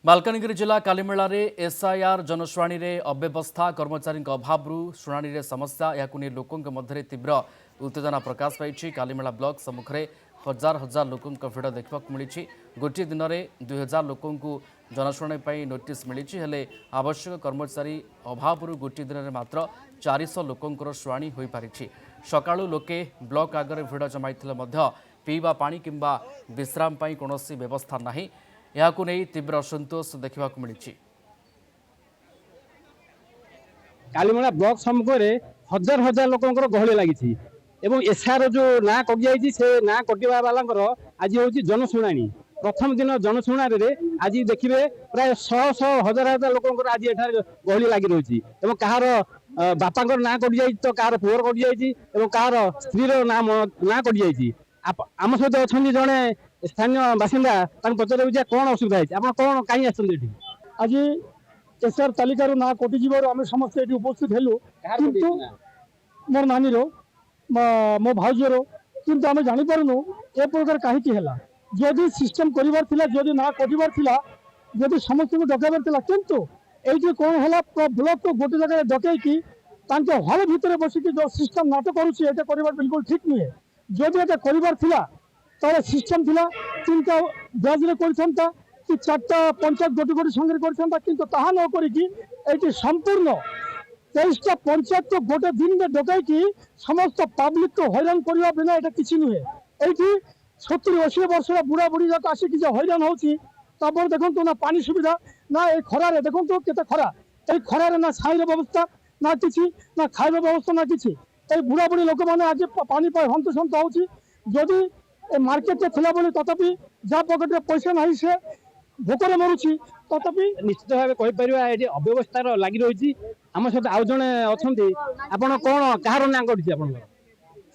मालकानगिरी जिला कालीमेला एसआईआर जनशुणी अव्यवस्था कर्मचारी अभाव शुणी समस्या या लोकों मध्य तीव्र उत्तेजना प्रकाश पाई। कालीमेला ब्लॉक सम्मुख में हजार हजार लोकों भिड़ देखा मिली। गोटे दिन में 2000 लोकों जनशुणी नोटिस मिली हेले आवश्यक कर्मचारी अभाव गोटे दिन में मात्र 400 लोकों शुणी हो पारी। सका लोके ब्लॉक आगे भिड़ जमाई पीवा पानी किंबा विश्राम कौन व्यवस्था नहीं। यहां नहीं तीव्र असंतोष देखा मिली। कालीमेला ब्लॉक सम्मुख में हजार हजार लोकों गहली लगी एसआर जो ना कटि जाइए से ना कटा वाला आज हूँ जनशुणी प्रथम दिन जनशुणी आज देखिए प्राय शह शह हजार हजार लोक आज गहली लगी रही कहार बापा ना कटि जाइए तो कहार पुअर कटि जाइए कहार स्त्री ना कटि जाइए। आम सहित अच्छा जड़े स्थानीय बासिंदा पचारे कौन असुविधा है आप कौन कहीं आज एसआर तालिकार ना कटिज आम समस्त ये उपस्थित हेलु किंतु मोर नानी मो भाउजर किंतु आम जापारूँ ए प्रकार कहीं जदि सिस्टम कर ना कटार जदि समस्त को डकबार किंतु ये कौन है ब्लॉक को गोटे जगह डकईकि हल भितर बसिकी जो सिस्टम नाटक कर बिल्कुल ठीक नुहे। जदि ये कर सिस्टम थी 3टा ब्याज करता कि 4टा पंचायत गोटे गोटे संगे करता किंतु ताहा न करी संपूर्ण 23टा पंचायत को गोटे दिन में डकईकि समस्त पब्लिक को हैरान करने बिना ये किसी नुहे। ये 70-80 वर्ष बुढ़ा बुढ़ी जाक आसिक हैरान होपर देखो ना पानी सुविधा ना ये खरारे देखो केते खरा ये खरारे ना छाईर व्यवस्था ना किसी ना खाଇବା व्यवस्था ना किसी बुढ़ा बुढ़ी लोक मैंने आज पानी हंतसंत होदी मार्केट थिला बेले तथापि जहाँ पकेट में पैसा ना से भोकर मरुची तथापि निश्चित भाव कहीपर ये अव्यवस्था लगी रही। आम सहित आउ जड़े अच्छा आप कौन कहार ना कटी आप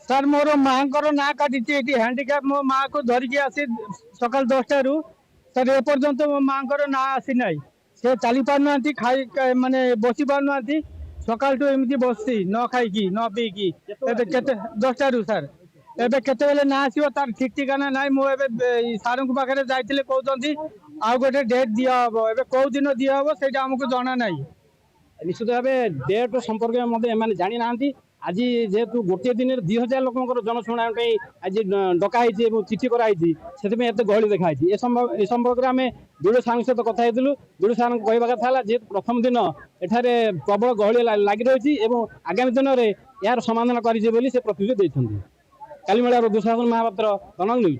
सर मोर माँ ना काटी हैंडिकाप मो माँ को धरिकी आसी सकाल 10टा सर एपर्यंत मो माँ ना आसी ना से चली पारना खाई माने बसी पारना सकाल टू एमती बसी न खाई न पीकी 10टा सर एबे केते ना आसीबो तार ठीक ठिकाना नाइ मो एबे सारंग पाखरे जाइतिले कहउतंती आ गोटे डेट दिया हबो एबे को दिन दिया हबो सेटा हमको जाना नाही। निश्चित भाव डेट संपर्क में जानी ना आज जेहेतु गोटे दिन 2000 लोक जनशुणी आज डकाई चिठी कराई से गहली देखाई ए संपर्क में आम विडो सार सहित कथा विडो सार कहवा कथा जेहेतु प्रथम दिन एठारे प्रबल गहली लगी रही आगामी दिन में यार समाधान कर प्रतिश्रुति देते। कालीमेला दुशासन महापात्र कनक न्यूज।